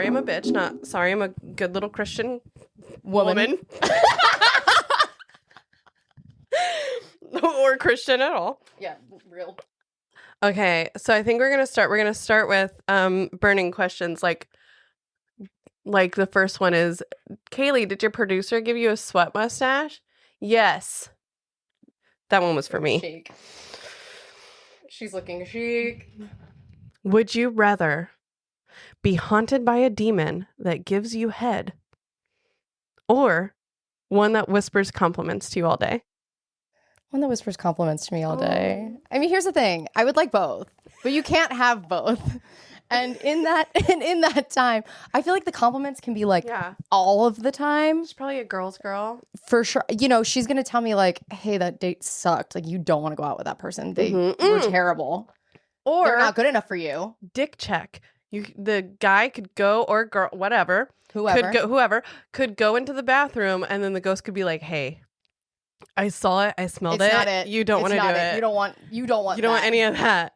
sorry I'm a bitch, not sorry I'm a good little Christian Woman. Or Christian at all. Yeah, real. Okay, so I think we're gonna start with burning questions. Like the first one is, Kaylee, did your producer give you a sweat mustache? Yes. That one was for me. Chic. She's looking chic. Would you rather be haunted by a demon that gives you head, or one that whispers compliments to you all day? One that whispers compliments to me all day. I mean, here's the thing. I would like both, but you can't have both. And in that time, I feel like the compliments can be like all of the time. She's probably a girl's girl. For sure. You know, she's going to tell me like, hey, that date sucked. Like, you don't want to go out with that person. They were terrible. Or they're not good enough for you. Dick check. The guy could go, or girl, whatever. Whoever could go into the bathroom, and then the ghost could be like, hey, I saw it. I smelled it's it. Not it. You don't want to do it. You don't want any of that.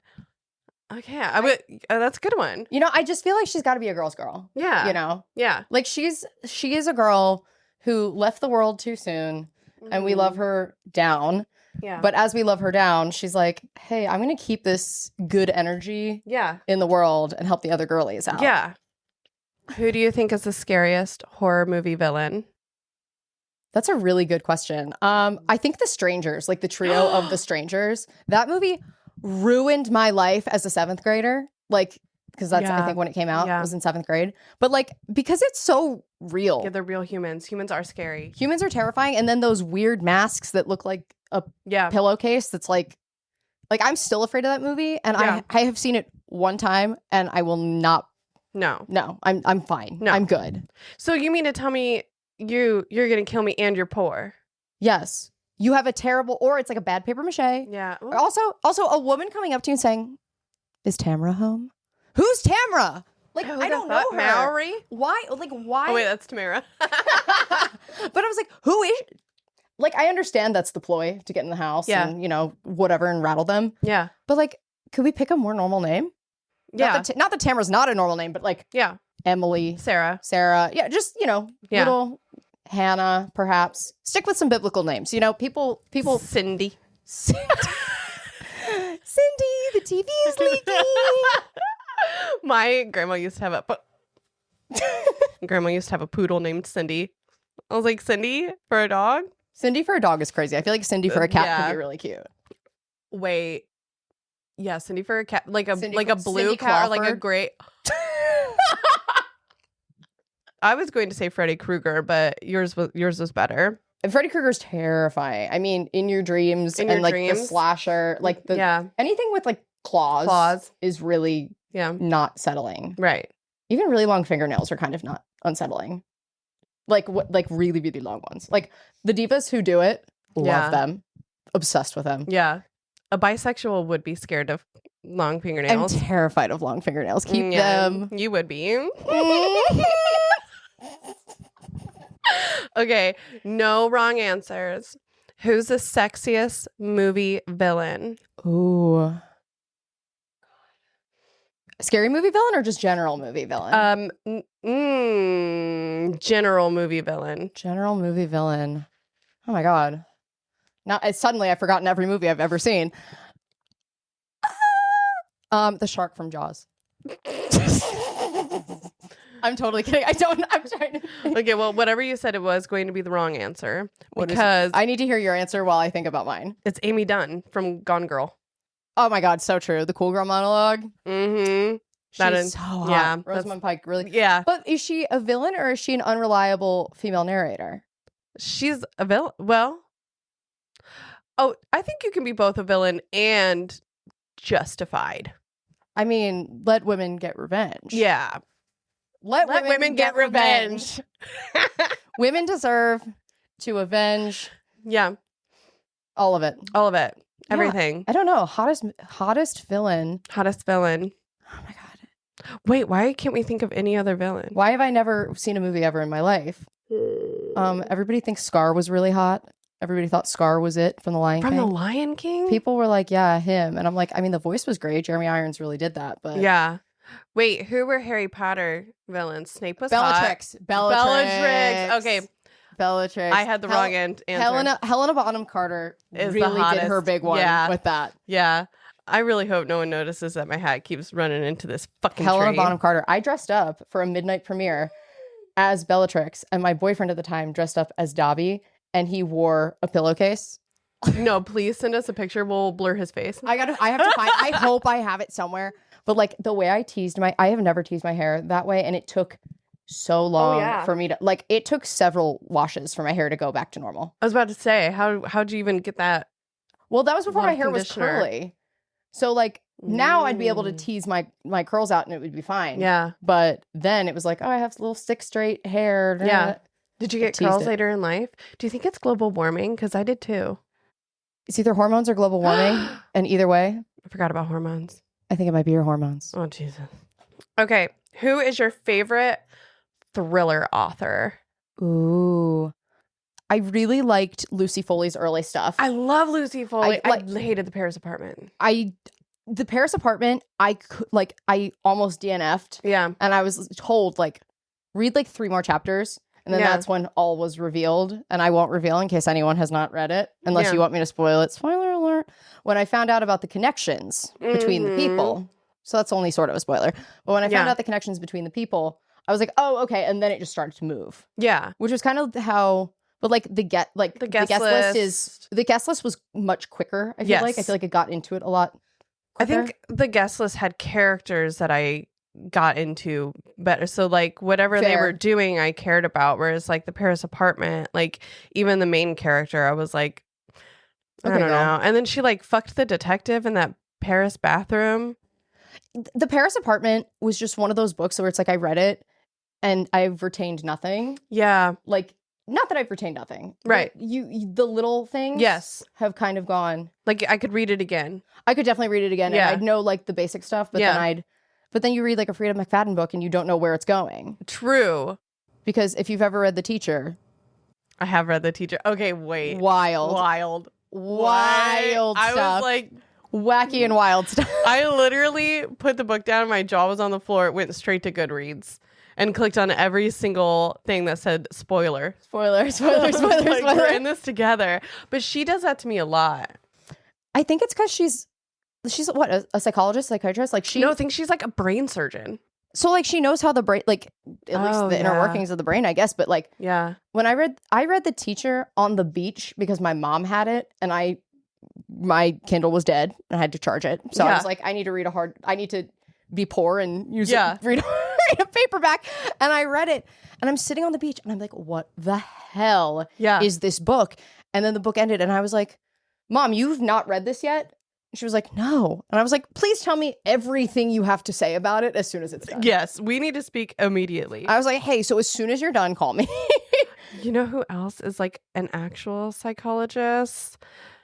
Okay, I would. That's a good one. You know, I just feel like she's got to be a girl's girl. Yeah. You know. Yeah. Like she is a girl who left the world too soon, and we love her down. Yeah. But as we love her down, she's like, hey, I'm going to keep this good energy in the world and help the other girlies out. Yeah. Who do you think is the scariest horror movie villain? That's a really good question. I think The Strangers, like the trio of The Strangers, that movie ruined my life as a 7th grader. Like, because that's, I think, when it came out, it was in 7th grade. But like, because it's so real. Yeah, they're real humans. Humans are scary. Humans are terrifying. And then those weird masks that look like a pillowcase that's like I'm still afraid of that movie. And I have seen it one time and I will not. No, I'm fine. No. I'm good. So you mean to tell me you're going to kill me and you're poor? Yes. You have a terrible, or it's like a bad paper mache. Yeah. Ooh. Also a woman coming up to you and saying, is Tamara home? Who's Tamara? Like, I don't know her. Maori? Why? Like, why? Oh, wait, that's Tamara. But I was like, who is she? Like, I understand that's the ploy to get in the house and, you know, whatever, and rattle them. Yeah. But like, could we pick a more normal name? Yeah. Not that Tamara's not a normal name, but like, Emily. Sarah. Yeah, just, you know, little Hannah, perhaps. Stick with some biblical names. You know, people. Cindy. Cindy, the TV is leaking. My grandma used to have a poodle named Cindy. I was like, Cindy for a dog? Cindy for a dog is crazy. I feel like Cindy for a cat could be really cute. Wait. Yeah, Cindy for a cat, like a blue cat or like a gray. I was going to say Freddy Krueger, but yours was better. And Freddy Krueger's terrifying. I mean, in your dreams, the slasher, like anything with like claws is really not settling. Right. Even really long fingernails are kind of not unsettling. Like really, really long ones. Like the divas who do it, love them. Obsessed with them. Yeah. A bisexual would be scared of long fingernails. I'm terrified of long fingernails. Keep them. You would be. Okay. No wrong answers. Who's the sexiest movie villain? Ooh. Scary movie villain or just general movie villain? General movie villain. General movie villain. Oh my God. Now suddenly I've forgotten every movie I've ever seen. The shark from Jaws. I'm totally kidding. I'm trying to. Okay, well, whatever you said, it was going to be the wrong answer because I need to hear your answer while I think about mine. It's Amy Dunn from Gone Girl. Oh my God, so true. The cool girl monologue. Mm-hmm. She's so hot. Yeah, Rosamund Pike, really. Yeah. But is she a villain or is she an unreliable female narrator? She's a villain. Well, I think you can be both a villain and justified. I mean, let women get revenge. Yeah. Let women get revenge. Women deserve to avenge. Yeah. All of it. All of it. Everything. Yeah, I don't know. Hottest villain. Hottest villain. Oh my God. Wait, why can't we think of any other villain? Why have I never seen a movie ever in my life? Everybody thinks Scar was really hot. Everybody thought Scar was it from The Lion King. From The Lion King? People were like, yeah, him. And I'm like, I mean, the voice was great. Jeremy Irons really did that. But yeah. Wait, who were Harry Potter villains? Snape was Bellatrix. hot. Bellatrix. Okay. Bellatrix. I had the wrong answer. Helena Bonham Carter Is really did her big one with that. Yeah. I really hope no one notices that my hat keeps running into this fucking Helena tree. Bonham Carter. I dressed up for a midnight premiere as Bellatrix, and my boyfriend at the time dressed up as Dobby, and he wore a pillowcase. No, please send us a picture. We'll blur his face. I have to find. I hope I have it somewhere. But like the way I have never teased my hair that way, and it took so long for me to it took several washes for my hair to go back to normal. I was about to say, how'd you even get that? Well, that was before my hair was curly. So now I'd be able to tease my curls out and it would be fine. Yeah. But then it was like, oh, I have little stick straight hair. Yeah. Did you get curls later in life? Do you think it's global warming? Because I did too. It's either hormones or global warming. And either way. I forgot about hormones. I think it might be your hormones. Oh, Jesus. Okay. Who is your favorite thriller author? Ooh. I really liked Lucy Foley's early stuff. I love Lucy Foley. I hated The Paris Apartment. The Paris Apartment, I almost DNF'd. Yeah. And I was told, read 3 more chapters. And then that's when all was revealed. And I won't reveal in case anyone has not read it. Unless you want me to spoil it. Spoiler alert. When I found out about the connections between the people. So that's only sort of a spoiler. But when I found out the connections between the people, I was like, oh, okay. And then it just started to move. Yeah. Which was kind of how... But the guest list was much quicker. I feel like it got into it a lot quicker. I think the guest list had characters that I got into better. So whatever they were doing, I cared about. Whereas the Paris Apartment, even the main character, I was like, I don't know. And then she fucked the detective in that Paris bathroom. The Paris Apartment was just one of those books where it's I read it and I've retained nothing. Yeah. Not that I've retained nothing. Right. The little things have kind of gone. I could read it again. I could definitely read it again. Yeah. And I'd know the basic stuff, but then you read a Freida McFadden book and you don't know where it's going. True. Because if you've ever read The Teacher. I have read The Teacher. Okay, wait. Wild stuff. I was wacky and wild stuff. I literally put the book down and my jaw was on the floor. It went straight to Goodreads. And clicked on every single thing that said spoiler. Spoiler. We're in this together. But she does that to me a lot. I think it's because she's what, a psychologist, psychiatrist? No, I think she's a brain surgeon. So she knows how the brain, at least the inner workings of the brain, I guess. But when I read The Teacher on the beach because my mom had it and my Kindle was dead and I had to charge it. So I was like, I need to be poor and use read a paperback. And I read it and I'm sitting on the beach and I'm like, what the hell is this book? And then the book ended and I was like, Mom, you've not read this yet? And she was like, no. And I was like, please tell me everything you have to say about it as soon as it's done. Yes, we need to speak immediately. I was like, hey, so as soon as you're done, call me. You know who else is an actual psychologist?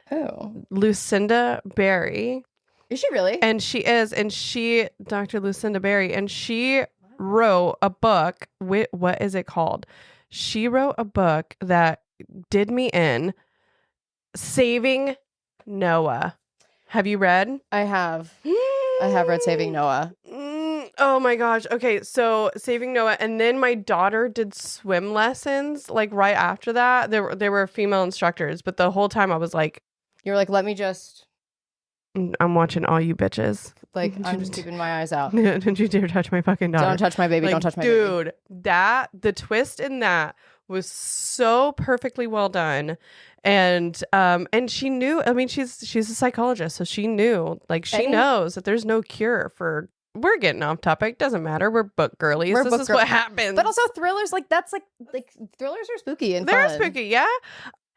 Who? Lucinda Berry. Is she really? And she is. And Dr. Lucinda Berry, and she wrote a book. What is it called? She wrote a book that did me in. Saving Noah. Have you read? I have. I have read Saving Noah. Oh my gosh. Okay, so Saving Noah, and then my daughter did swim lessons right after that. There were female instructors, but the whole time I was like, you were like, let me just. I'm watching all you bitches. I'm just keeping my eyes out. Don't you dare touch my fucking daughter. Don't touch my baby. Don't touch my baby. Dude, the twist in that was so perfectly well done. And she knew, I mean, she's a psychologist, so she knew, she knows that there's no cure for, we're getting off topic. Doesn't matter. We're book girlies. This is what happens. But also thrillers, that's thrillers are spooky and they're fun. Spooky, yeah.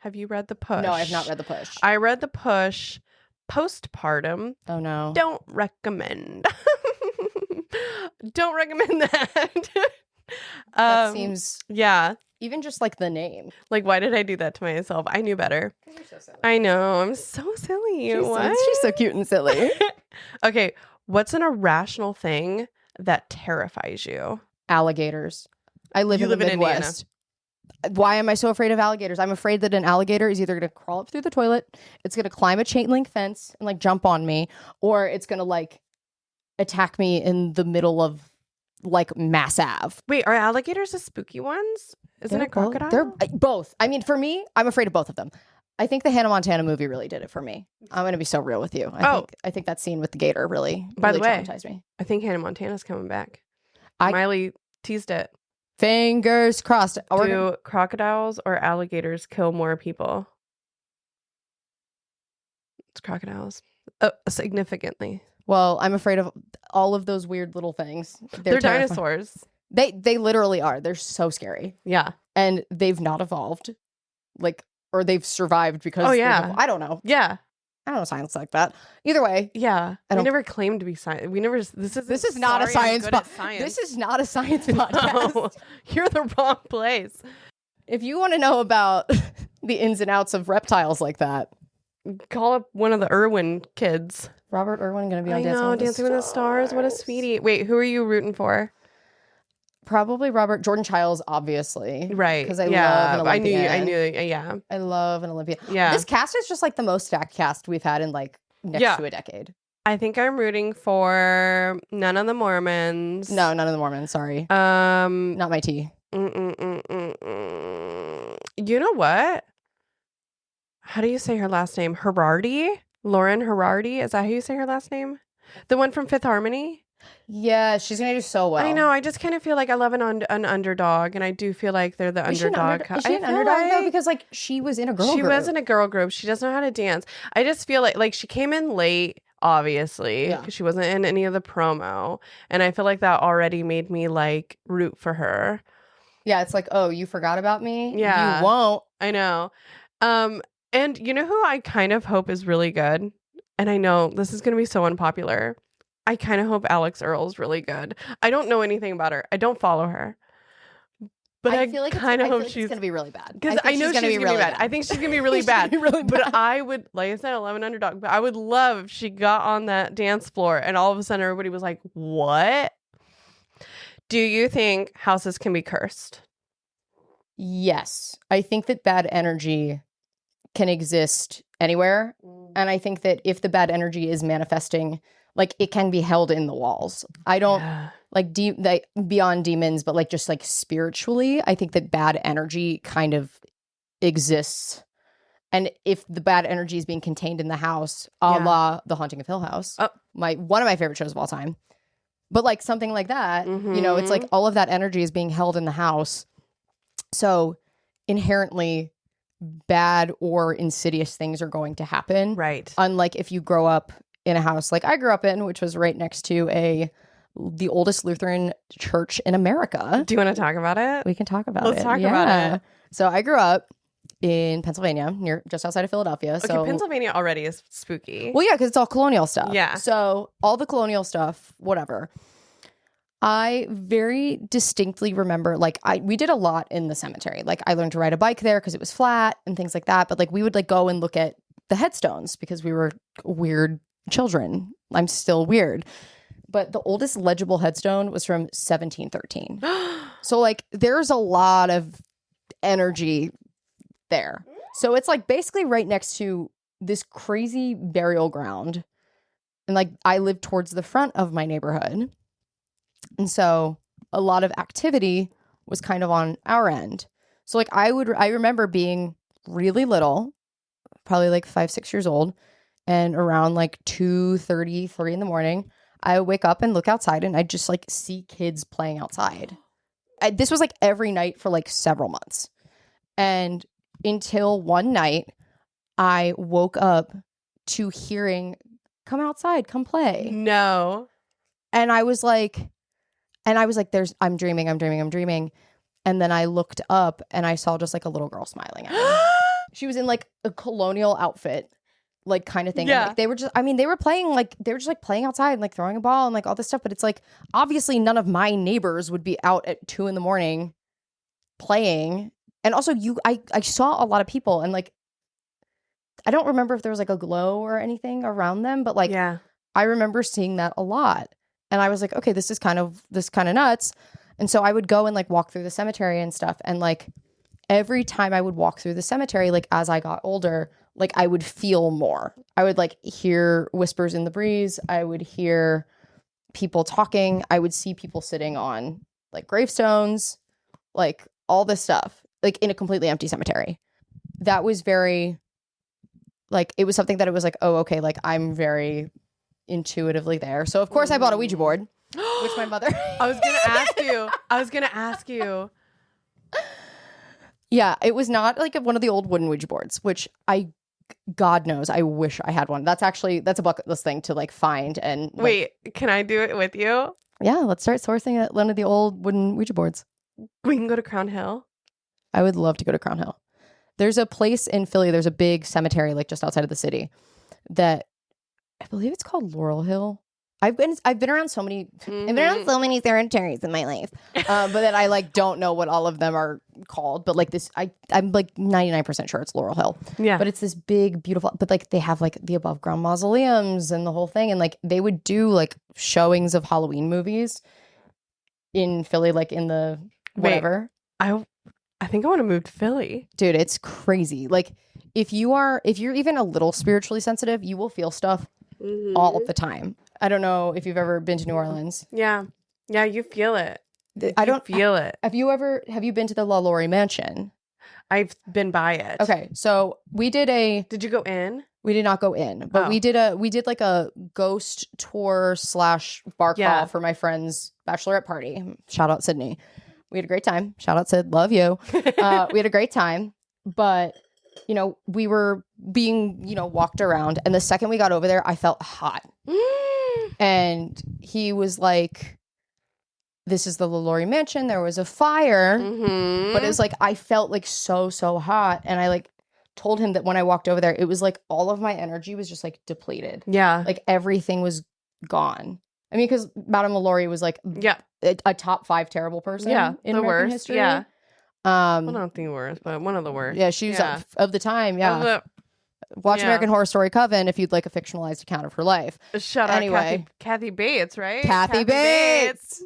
Have you read The Push? No, I have not read The Push. I read The Push postpartum. Oh no. Don't recommend. Don't recommend that. That seems yeah. Even just the name. Why did I do that to myself? I knew better. You're so silly. I know. I'm so silly. She's so cute and silly. Okay. What's an irrational thing that terrifies you? Alligators. I live in the Midwest. Why am I so afraid of alligators? I'm afraid that an alligator is either going to crawl up through the toilet, it's going to climb a chain link fence and jump on me, or it's going to attack me in the middle of like Mass Ave. Wait, are alligators the spooky ones? Isn't it crocodile? They're both. I mean, for me, I'm afraid of both of them. I think the Hannah Montana movie really did it for me. I'm going to be so real with you. I think that scene with the gator really traumatized me. I think Hannah Montana's coming back. Miley teased it. Fingers crossed. Do crocodiles or alligators kill more people? It's crocodiles. Significantly. Well, I'm afraid of all of those weird little things. They're dinosaurs. They literally are. They're so scary. Yeah. And they've not evolved. Like, or they've survived because I don't know. Yeah. I don't know science like that. Either way. Yeah. We never claimed to be science. This is not a science podcast. This is not a science podcast. No, you're the wrong place. If you want to know about the ins and outs of reptiles like that, call up one of the Irwin kids. Robert Irwin going to be on Dancing with the Stars. What a sweetie. Wait, who are you rooting for? Probably Jordan Childs, obviously. Right. Because I love an Olympian. I knew, yeah. I love an Olympian. Yeah. This cast is just like the most stacked cast we've had in like next to a decade. I think I'm rooting for none of the Mormons. No, none of the Mormons, sorry. Not my tea. You know what? How do you say her last name? Herardi? Lauren Herardi? Is that how you say her last name? The one from Fifth Harmony? Yeah, she's going to do so well. I know. I just kind of feel like I love an underdog, and I do feel like they're the underdog. Is she an underdog, though? Because, like, she was in a girl group. She was in a girl group. She doesn't know how to dance. I just feel like she came in late, obviously, because she wasn't in any of the promo, and I feel like that already made me, like, root for her. Yeah, it's like, oh, you forgot about me? Yeah. You won't. I know. And you know who I kind of hope is really good? And I know this is going to be so unpopular. I kind of hope Alex Earl's really good. I don't know anything about her. I don't follow her. But I kind of hope she's going to be really bad. Because I know she's going to be really bad. I think she's going to be really bad. But I would, like I said, I love an underdog. But I would love if she got on that dance floor and all of a sudden everybody was like, what? Do you think houses can be cursed? Yes. I think that bad energy can exist anywhere. And I think that if the bad energy is manifesting, like, it can be held in the walls. I don't like beyond demons, but like just like spiritually, I think that bad energy kind of exists. And if the bad energy is being contained in the house, a la The Haunting of Hill House, one of my favorite shows of all time. But like something like that, you know, it's like all of that energy is being held in the house. So inherently bad or insidious things are going to happen. Right. Unlike if you grow up in a house like I grew up in, which was right next to the oldest Lutheran church in America. Do you want to talk about it? We can talk about it. Let's talk about it. So I grew up in Pennsylvania, just outside of Philadelphia. Okay, so Pennsylvania already is spooky. Well, yeah, because it's all colonial stuff. Yeah. So all the colonial stuff, whatever. I very distinctly remember, like, we did a lot in the cemetery. Like, I learned to ride a bike there because it was flat and things like that. But like, we would like go and look at the headstones because we were weird children. I'm still weird. But the oldest legible headstone was from 1713. So like, there's a lot of energy there. So it's like basically right next to this crazy burial ground. And like, I lived towards the front of my neighborhood. And so a lot of activity was kind of on our end. So like, I remember being really little, probably like 5, 6 years old. And around like 2:30, 3 in the morning, I would wake up and look outside and I'd just like see kids playing outside. This was like every night for like several months. And until one night, I woke up to hearing, come outside, come play. No. And I was like, I'm dreaming. And then I looked up and I saw just like a little girl smiling at me. She was in like a colonial outfit, like kind of thing. Yeah. And, like, they were just like playing outside and like throwing a ball and like all this stuff. But it's like, obviously none of my neighbors would be out at 2 a.m. playing. And also I saw a lot of people and like, I don't remember if there was like a glow or anything around them, but like, I remember seeing that a lot. And I was like, okay, this is kind of nuts. And so I would go and like walk through the cemetery and stuff. And like every time I would walk through the cemetery, like as I got older, like I would feel more. I would like hear whispers in the breeze. I would hear people talking. I would see people sitting on like gravestones, like all this stuff, like in a completely empty cemetery. That was very, like, it was something that it was like, oh, okay, like I'm very intuitively there. So of course I bought a Ouija board, which my mother. I was gonna ask you. Yeah, it was not like one of the old wooden Ouija boards, which God knows, I wish I had one. That's a bucket list thing to like find and like, wait. Can I do it with you? Yeah, let's start sourcing one of the old wooden Ouija boards. We can go to Crown Hill. I would love to go to Crown Hill. There's a place in Philly. There's a big cemetery like just outside of the city that I believe it's called Laurel Hill. I've been around so many cemeteries in my life, but that I like don't know what all of them are called. But like this, I'm like 99% sure it's Laurel Hill. Yeah. But it's this big, beautiful. But like they have like the above ground mausoleums and the whole thing, and like they would do like showings of Halloween movies in Philly, like in the whatever. Wait, I think I want to move to Philly, dude. It's crazy. Like if you're even a little spiritually sensitive, you will feel stuff all the time. I don't know if you've ever been to New Orleans. Yeah, you feel it. Feel it. Have you been to the La Laurie Mansion? I've been by it. Okay, so we did Did you go in? We did not go in, but we did like a ghost tour / bar crawl for my friend's bachelorette party. Shout out Sydney. We had a great time. Shout out Sid, love you. We had a great time, but you know, we were being, you know, walked around, and the second we got over there, I felt hot. And he was like, this is the La Laurie Mansion. There was a fire, but it was like, I felt like so hot. And I like told him that when I walked over there, it was like all of my energy was just like depleted. Yeah. Like everything was gone. I mean, because Madame La Laurie was like a top 5 terrible person in American history. Yeah. Well, not the worst, but one of the worst. Yeah, she was of the time. Yeah. Watch American Horror Story Coven if you'd like a fictionalized account of her life. Shout out Kathy Bates, right? Kathy Bates.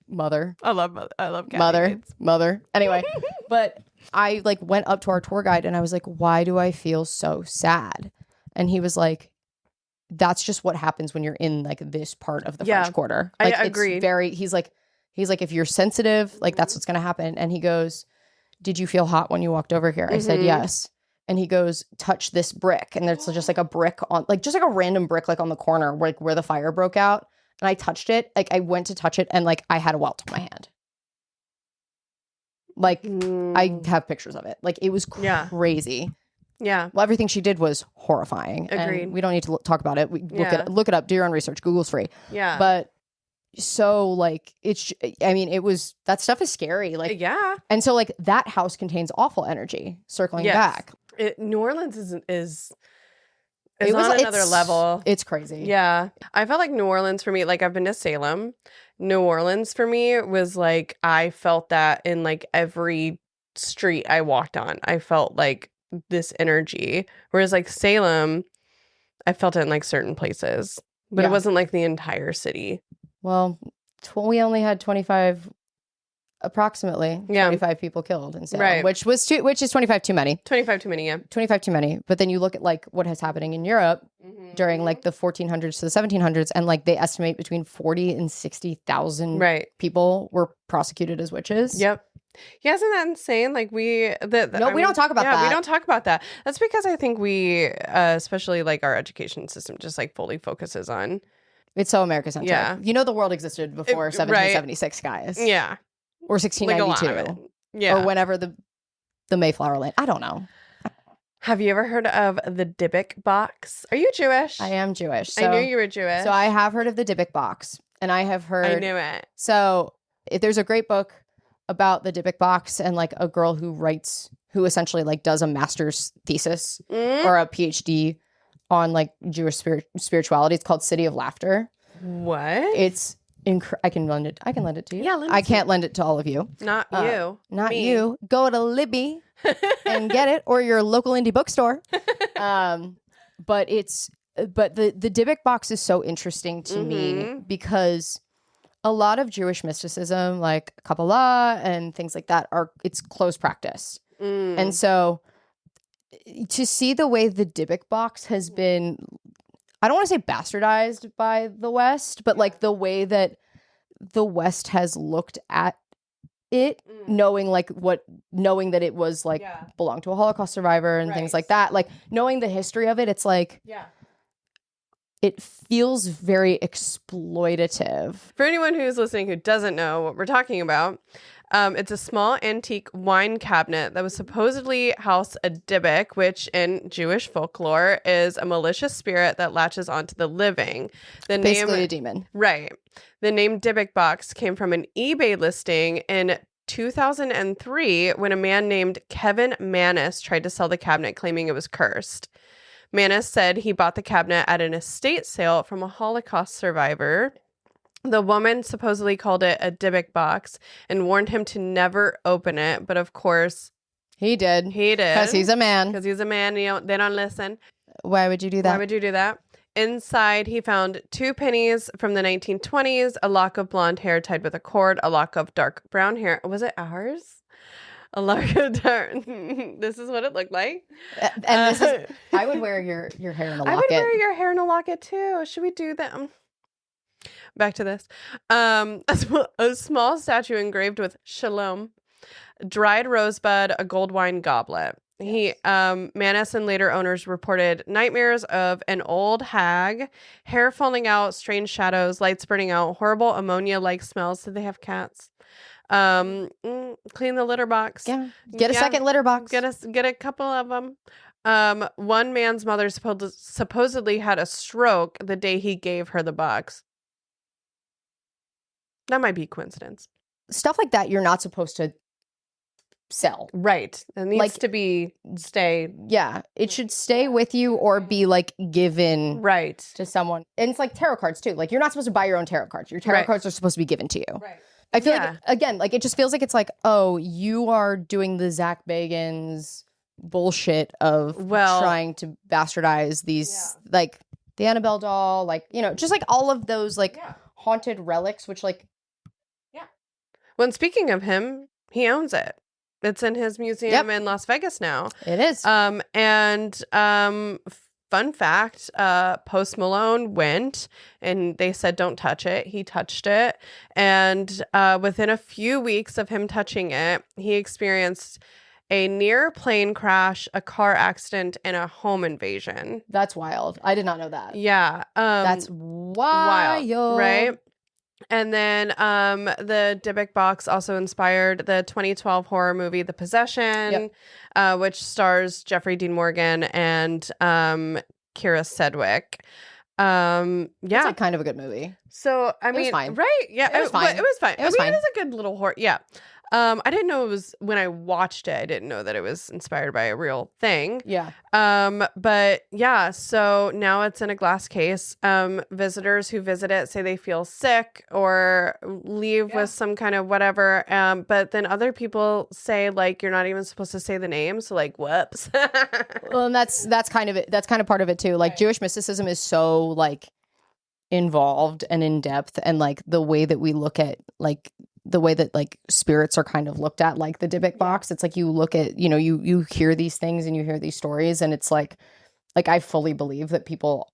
Mother. I love Kathy Bates. Mother. Anyway, but I like went up to our tour guide and I was like, why do I feel so sad? And he was like, that's just what happens when you're in like this part of the French Quarter. Like, I agree. He's like, if you're sensitive, like that's what's going to happen. And he goes, did you feel hot when you walked over here? I said, yes. And he goes, touch this brick. And there's just like a brick on, like just like a random brick, like on the corner where the fire broke out. And I touched it. Like I went to touch it and like I had a welt on my hand. Like I have pictures of it. Like it was crazy. Yeah. Well, everything she did was horrifying. Agreed. And we don't need to talk about it. Look it up. Do your own research. Google's free. Yeah. But so like that stuff is scary. Like and so like that house contains awful energy. Circling back. New Orleans is on another level. It's crazy. Yeah. I felt like New Orleans for me, like I've been to Salem. New Orleans for me was like, I felt that in like every street I walked on. I felt like this energy. Whereas like Salem, I felt it in like certain places. But it wasn't like the entire city. Well, we only had 25 approximately 25 people killed in Salem, which is 25 too many. 25 too many, yeah. 25 too many. But then you look at like what is happening in Europe during like the 1400s to the 1700s, and like they estimate between 40 and 60,000 people were prosecuted as witches. Yep. Yeah, isn't that insane? Like we don't talk about that. We don't talk about that. That's because I think we, especially like our education system, just like fully focuses on. It's so America-centric. Yeah. You know the world existed before 1776, guys. Yeah. Or 1692. Yeah. Or whenever the Mayflower land. I don't know. Have you ever heard of the dybbuk box? Are you Jewish? I am Jewish. I knew you were Jewish. So I have heard of the dybbuk box. And I have heard. I knew it. So there's a great book about the dybbuk box and like a girl who essentially like does a master's thesis or a PhD on like Jewish spirituality. It's called City of Laughter. What? It's I can lend it to you. Yeah, I can't lend it to all of you. Not you. Not Me. you. Go to Libby and get it, or your local indie bookstore. But the dybbuk box is so interesting to me because a lot of Jewish mysticism, like Kabbalah and things like that, it's closed practice. And so to see the way the dybbuk box has been I don't want to say bastardized by the West, but like the way that the West has looked at it, knowing that it was like belonged to a Holocaust survivor and things like that, like knowing the history of it, it's like it feels very exploitative. For anyone who's listening who doesn't know what we're talking about, it's a small antique wine cabinet that was supposedly housed a dybbuk, which in Jewish folklore is a malicious spirit that latches onto the living. Basically a demon. Right. The name dybbuk box came from an eBay listing in 2003 when a man named Kevin Manis tried to sell the cabinet claiming it was cursed. Manis said he bought the cabinet at an estate sale from a Holocaust survivor. The woman supposedly called it a dybbuk box and warned him to never open it. But of course, he did. Because he's a man. Because he's a man. They don't listen. Why would you do that? Inside, he found 2 pennies from the 1920s, a lock of blonde hair tied with a cord, a lock of dark brown hair. Was it ours? A lock of dark. This is what it looked like. And this is, I would wear your hair in a locket. I would wear your hair in a locket too. Should we do that? Back to this. A small statue engraved with shalom, dried rosebud, a gold wine goblet. Manis and later owners reported nightmares of an old hag, hair falling out, strange shadows, lights burning out, horrible ammonia-like smells. Did they have cats? Clean the litter box. Yeah. Get a second litter box. Get a couple of them. One man's mother supposedly had a stroke the day he gave her the box. That might be coincidence. Stuff like that you're not supposed to sell. Right. It needs to stay. Yeah. It should stay with you or be like given to someone. And it's like tarot cards too. Like you're not supposed to buy your own tarot cards. Your tarot cards are supposed to be given to you. Right. I feel like, again, like it just feels like it's like, oh, you are doing the Zach Bagans bullshit of trying to bastardize these, like the Annabelle doll, like, you know, just like all of those like haunted relics, which like. When speaking of him, he owns it. It's in his museum in Las Vegas now. It is. Fun fact, Post Malone went and they said, don't touch it. He touched it. And within a few weeks of him touching it, he experienced a near plane crash, a car accident, and a home invasion. That's wild. I did not know that. Yeah. That's wild. Right? And then the dybbuk box also inspired the 2012 horror movie The Possession, which stars Jeffrey Dean Morgan and Kira Sedgwick. It's like kind of a good movie. So, I mean, fine. Right? Yeah, it was fine. It was fine. It was fine. It is a good little horror. Yeah. I didn't know it was, when I watched it, I didn't know that it was inspired by a real thing. Yeah. But yeah, so now it's in a glass case. Visitors who visit it say they feel sick or leave with some kind of whatever. But then other people say like, you're not even supposed to say the name. So like, whoops. Well, and that's kind of it. That's kind of part of it too. Like Jewish mysticism is so like involved and in depth, and like the way that we look at like the way that like spirits are kind of looked at, like the dybbuk box. It's like you look at, you know, you hear these things and you hear these stories, and it's like I fully believe that people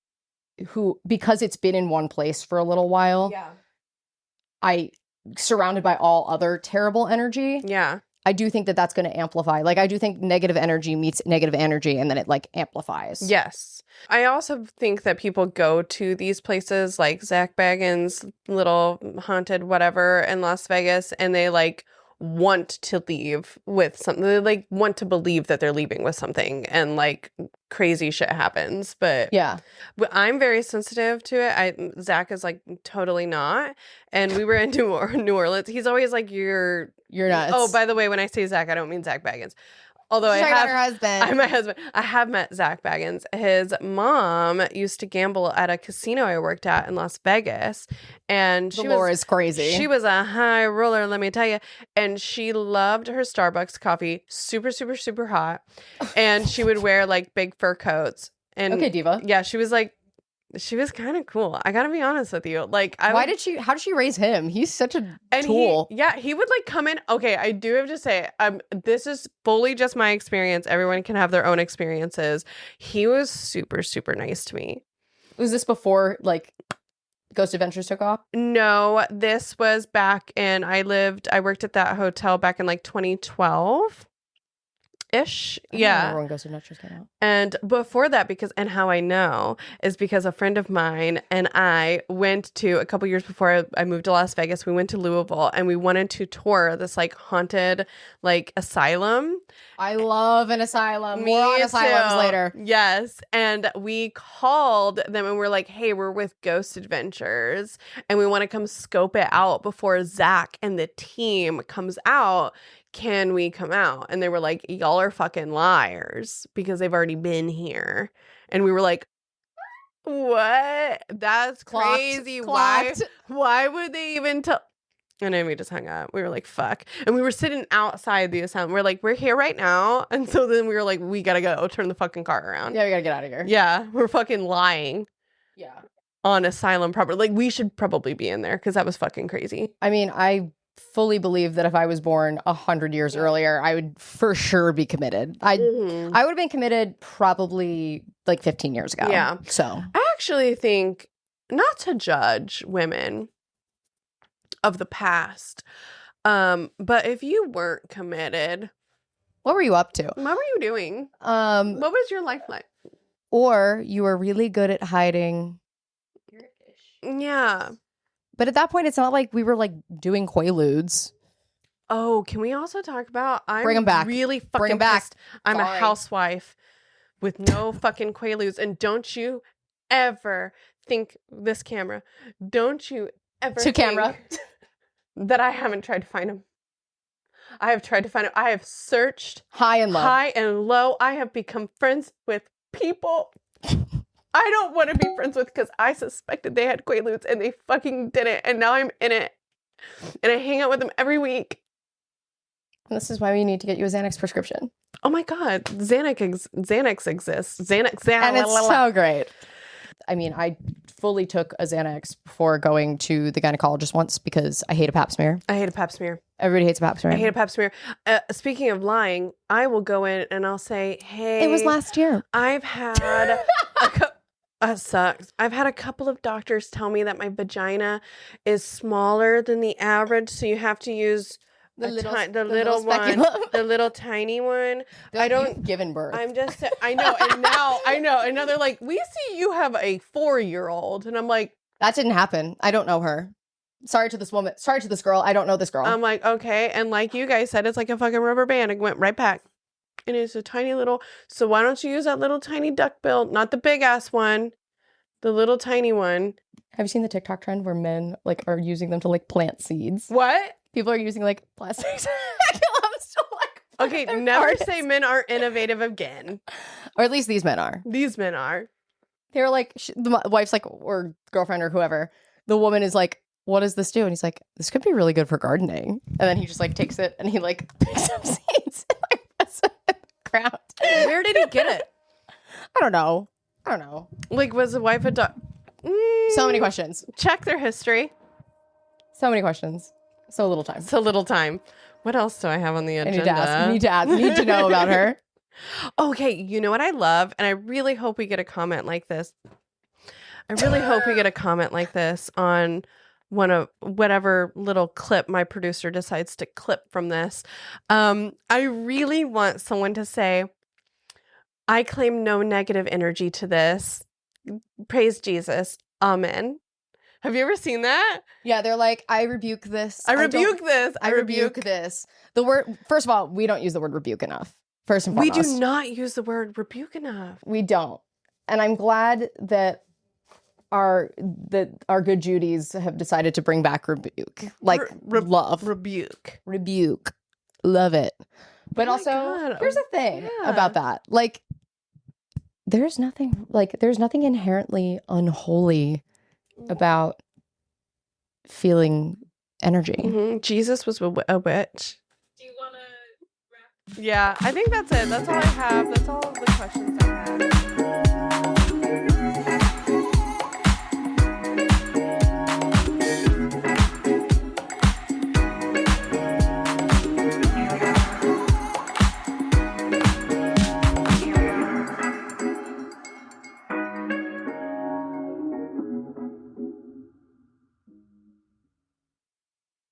who, because it's been in one place for a little while, I surrounded by all other terrible energy. Yeah. I do think that that's going to amplify. Like, I do think negative energy meets negative energy, and then it like amplifies. Yes. I also think that people go to these places like Zach Bagans' little haunted whatever in Las Vegas, and they like want to leave with something. They like want to believe that they're leaving with something, and like crazy shit happens. But I'm very sensitive to it. Zach is like totally not. And we were in New Orleans. He's always like, you're nuts. Oh, by the way, when I say Zach, I don't mean Zach Bagans. Although her husband. I'm my husband. I have met Zach Bagans. His mom used to gamble at a casino I worked at in Las Vegas, and the lore is crazy. She was a high roller, let me tell you, and she loved her Starbucks coffee, super, super, super hot, and she would wear like big fur coats. And okay, diva. Yeah, she was kind of cool. I gotta be honest with you. Like, how did she raise him? He's such a tool. He would like come in. Okay, I do have to say, this is fully just my experience. Everyone can have their own experiences. He was super, super nice to me. Was this before like Ghost Adventures took off? No, this was back in, I worked at that hotel back in like 2012. Ish. Yeah. When Ghost Adventures came out. And before that, and how I know is because a friend of mine and I went to, a couple years before I moved to Las Vegas, we went to Louisville and we wanted to tour this like haunted like asylum. I love an asylum. Me More on too. asylums later. Yes. And we called them and we're like, hey, we're with Ghost Adventures and we want to come scope it out before Zach and the team comes out. Can we come out? And they were like, y'all are fucking liars because they've already been here. And we were like, what? That's crazy. Clocked. Why would they even tell? And then we just hung up. We were like, fuck. And we were sitting outside the asylum. We're like, we're here right now. And so then we were like, we gotta go. Turn the fucking car around. Yeah, we gotta get out of here. Yeah, we're fucking lying. Yeah. On asylum property. Like, we should probably be in there because that was fucking crazy. I mean, I fully believe that if I was born 100 years earlier, I would for sure be committed. I would have been committed probably like 15 years ago. Yeah. So I actually think, not to judge women of the past, but if you weren't committed, what were you up to? what were you doing? What was your life like? Or you were really good at hiding. Yeah. But at that point, it's not like we were like doing quaaludes. Oh, can we also talk about, Bring 'em back. Really fucking Bring 'em back. pissed. I'm a Sorry. housewife with no fucking quaaludes. And don't you ever think, this camera, don't you ever To think camera. that I haven't tried to find them. I have tried to find them. I have searched High and low. high and low. I have become friends with people I don't want to be friends with because I suspected they had quaaludes and they fucking didn't. And now I'm in it. And I hang out with them every week. And this is why we need to get you a Xanax prescription. Oh my God. Xanax exists. Xanax. And it's so great. I mean, I fully took a Xanax before going to the gynecologist once because I hate a pap smear. I hate a pap smear. Everybody hates a pap smear. I hate a pap smear. Speaking of lying, I will go in and I'll say, hey. It was last year. I've had sucks. I've had a couple of doctors tell me that my vagina is smaller than the average, so you have to use the little tiny one. I don't given birth. I'm just, I know, and now they're like, we see you have a 4-year-old, and I'm like, that didn't happen. I don't know her. Sorry to this woman. Sorry to this girl. I don't know this girl. I'm like, okay, and like you guys said, it's like a fucking rubber band. It went right back. And it's a tiny little, so why don't you use that little tiny duck bill, not the big ass one, the little tiny one. Have you seen the TikTok trend where men like are using them to like plant seeds? What? People are using like plastics. I'm still like, okay, never say men are innovative again. Or at least these men are. These men are. They're like, the wife's like, or girlfriend or whoever, the woman is like, what does this do? And he's like, this could be really good for gardening. And then he just like takes it and he like picks up seeds and like puts it in the ground. Where did he get it? I don't know. Like, was the wife a dog? So many questions. Check their history. So many questions. So little time. So little time. What else do I have on the agenda? Need to ask. Need to know about her. Okay, you know what I love? And I really hope we get a comment like this. I really hope we get a comment like this on one of whatever little clip my producer decides to clip from this. I really want someone to say, I claim no negative energy to this. Praise Jesus. Amen. Have you ever seen that? Yeah, they're like, I rebuke this. I rebuke this. I rebuke this. The word, first of all, we don't use the word rebuke enough. First and We foremost. do not use the word rebuke enough. We don't. And I'm glad that our good Judies have decided to bring back rebuke. Like love. Rebuke. Love it. But also, God. here's the thing Yeah. about that. Like, there's nothing inherently unholy about feeling energy. Mm-hmm. Jesus was a witch. Do you want to wrap? Yeah, I think that's it. That's all I have. That's all the questions I have.